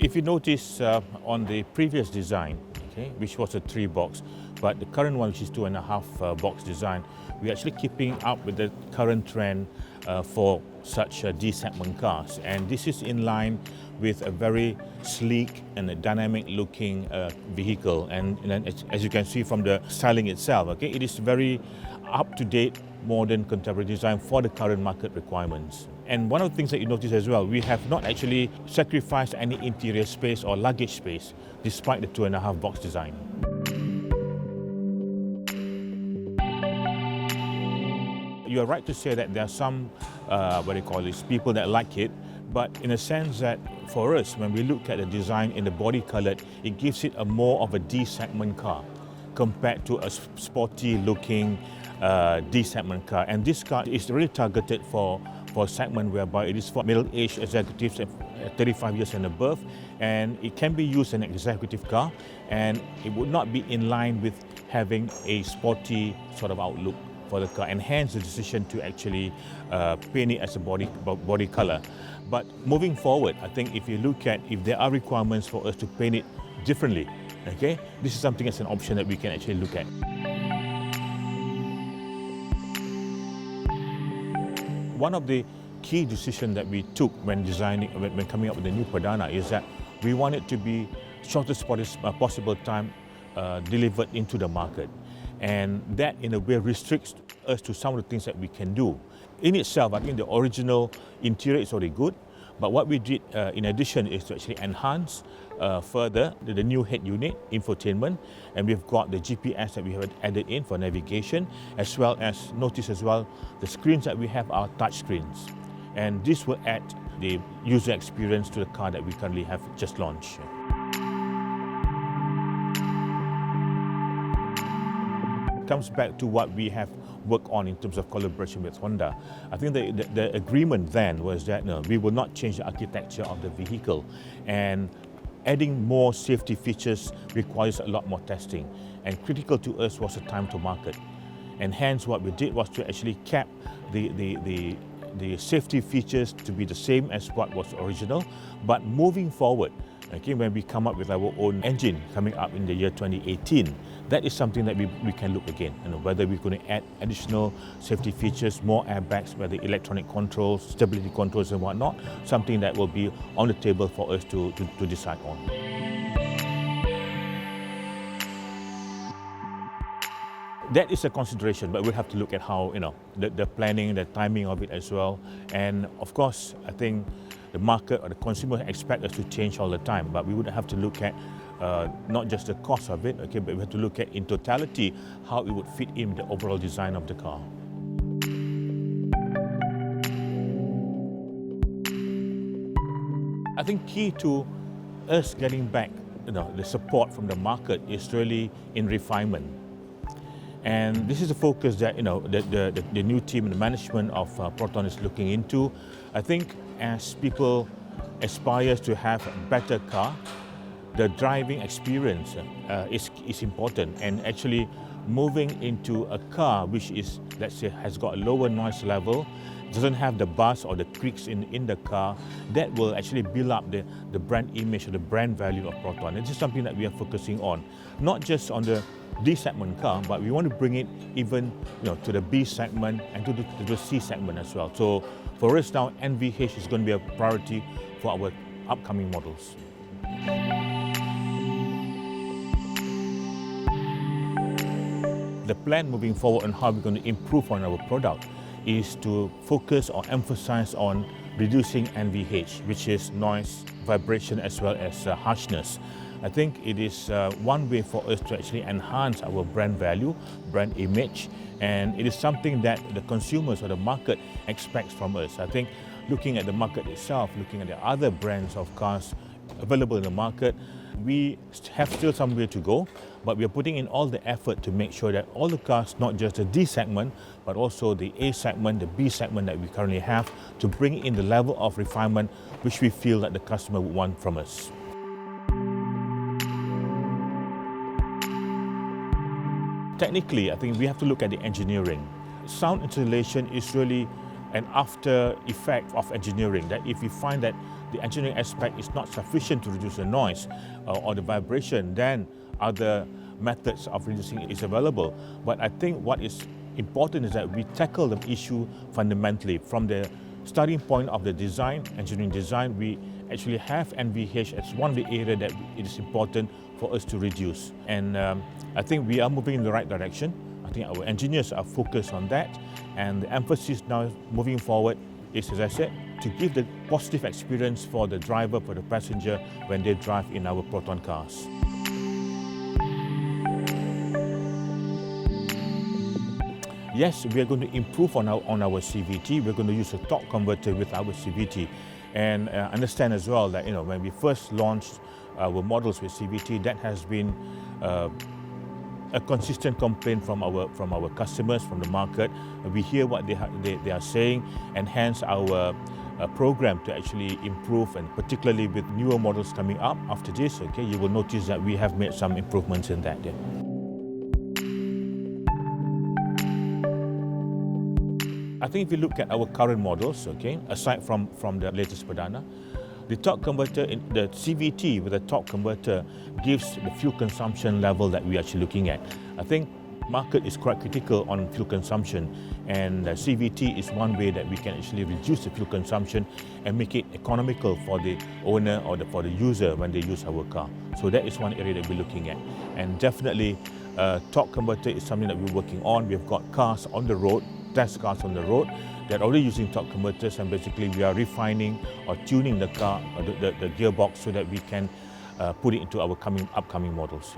If you notice on the previous design, okay, which was a 3-box, but the current one, which is 2.5 box design, we're actually keeping up with the current trend for such D-segment cars. And this is in line with a very sleek and a dynamic looking vehicle. And as you can see from the styling itself, okay, it is very up-to-date, modern, contemporary design for the current market requirements. And one of the things that you notice as well, we have not actually sacrificed any interior space or luggage space, despite the 2.5 box design. You are right to say that there are some, people that like it, but in a sense that for us, when we look at the design in the body colored, it gives it a more of a D-segment car compared to a sporty looking D-segment car. And this car is really targeted for a segment whereby it is for middle-aged executives at 35 years and above, and it can be used in an executive car, and it would not be in line with having a sporty sort of outlook for the car, and hence the decision to actually paint it as a body color. But moving forward, I think if you look at if there are requirements for us to paint it differently, okay, this is something that's an option that we can actually look at. One of the key decisions that we took when coming up with the new Perdana is that we want it to be shortest possible time delivered into the market. And that in a way restricts us to some of the things that we can do. In itself, I think the original interior is already good, but what we did in addition is to actually enhance further the new head unit, infotainment, and we've got the GPS that we have added in for navigation, as well as notice as well the screens that we have are touch screens. And this will add the user experience to the car that we currently have just launched. Comes back to what we have worked on in terms of collaboration with Honda. I think the agreement then was that we will not change the architecture of the vehicle, and adding more safety features requires a lot more testing, and critical to us was the time to market. And hence what we did was to actually cap the safety features to be the same as what was original, but moving forward, okay, when we come up with our own engine coming up in the year 2018, that is something that we can look again, whether we're going to add additional safety features, more airbags, whether electronic controls, stability controls and whatnot, something that will be on the table for us to decide on. That is a consideration, but we'll have to look at how, the planning, the timing of it as well. And of course, I think the market or the consumer expect us to change all the time, but we would have to look at not just the cost of it, okay, but we have to look at in totality how it would fit in the overall design of the car. I think key to us getting back, the support from the market is really in refinement. And this is a focus that the new team and the management of Proton is looking into. I think as people aspire to have a better car, the driving experience is important, and actually moving into a car which is, let's say, has got a lower noise level, doesn't have the buzz or the creaks in the car, that will actually build up the brand image or the brand value of Proton. And this is something that we are focusing on, not just on the D-segment car, but we want to bring it even to the B segment and to the C segment as well. So for us now, NVH is going to be a priority for our upcoming models. The plan moving forward on how we're going to improve on our product is to focus or emphasize on reducing NVH, which is noise, vibration, as well as harshness. I think it is one way for us to actually enhance our brand value, brand image, and it is something that the consumers or the market expects from us. I think looking at the market itself, looking at the other brands of cars available in the market, we have still some way to go, but we are putting in all the effort to make sure that all the cars, not just the D segment, but also the A segment, the B segment that we currently have, to bring in the level of refinement which we feel that the customer would want from us. Technically, I think we have to look at the engineering. Sound insulation is really an after effect of engineering, that if we find that the engineering aspect is not sufficient to reduce the noise or the vibration, then other methods of reducing it is available. But I think what is important is that we tackle the issue fundamentally. From the starting point of the design, engineering design, we actually have NVH as one of the areas that it is important for us to reduce. And I think we are moving in the right direction. I think our engineers are focused on that. And the emphasis now moving forward is, as I said, to give the positive experience for the driver, for the passenger when they drive in our Proton cars. Yes, we are going to improve on our CVT. We're going to use a torque converter with our CVT, and understand as well that when we first launched our models with CVT, that has been a consistent complaint from our customers, from the market. We hear what they are saying, and hence our program to actually improve, and particularly with newer models coming up after this. Okay, you will notice that we have made some improvements in that. Yeah. I think if you look at our current models, okay, aside from the latest Perdana, the torque converter, the CVT with the torque converter gives the fuel consumption level that we're actually looking at. I think market is quite critical on fuel consumption, and CVT is one way that we can actually reduce the fuel consumption and make it economical for the owner or for the user when they use our car. So that is one area that we're looking at. And definitely, torque converter is something that we're working on. We've got cars on the road, test cars on the road that are already using torque converters, and basically we are refining or tuning the car, the gearbox, so that we can put it into our upcoming models.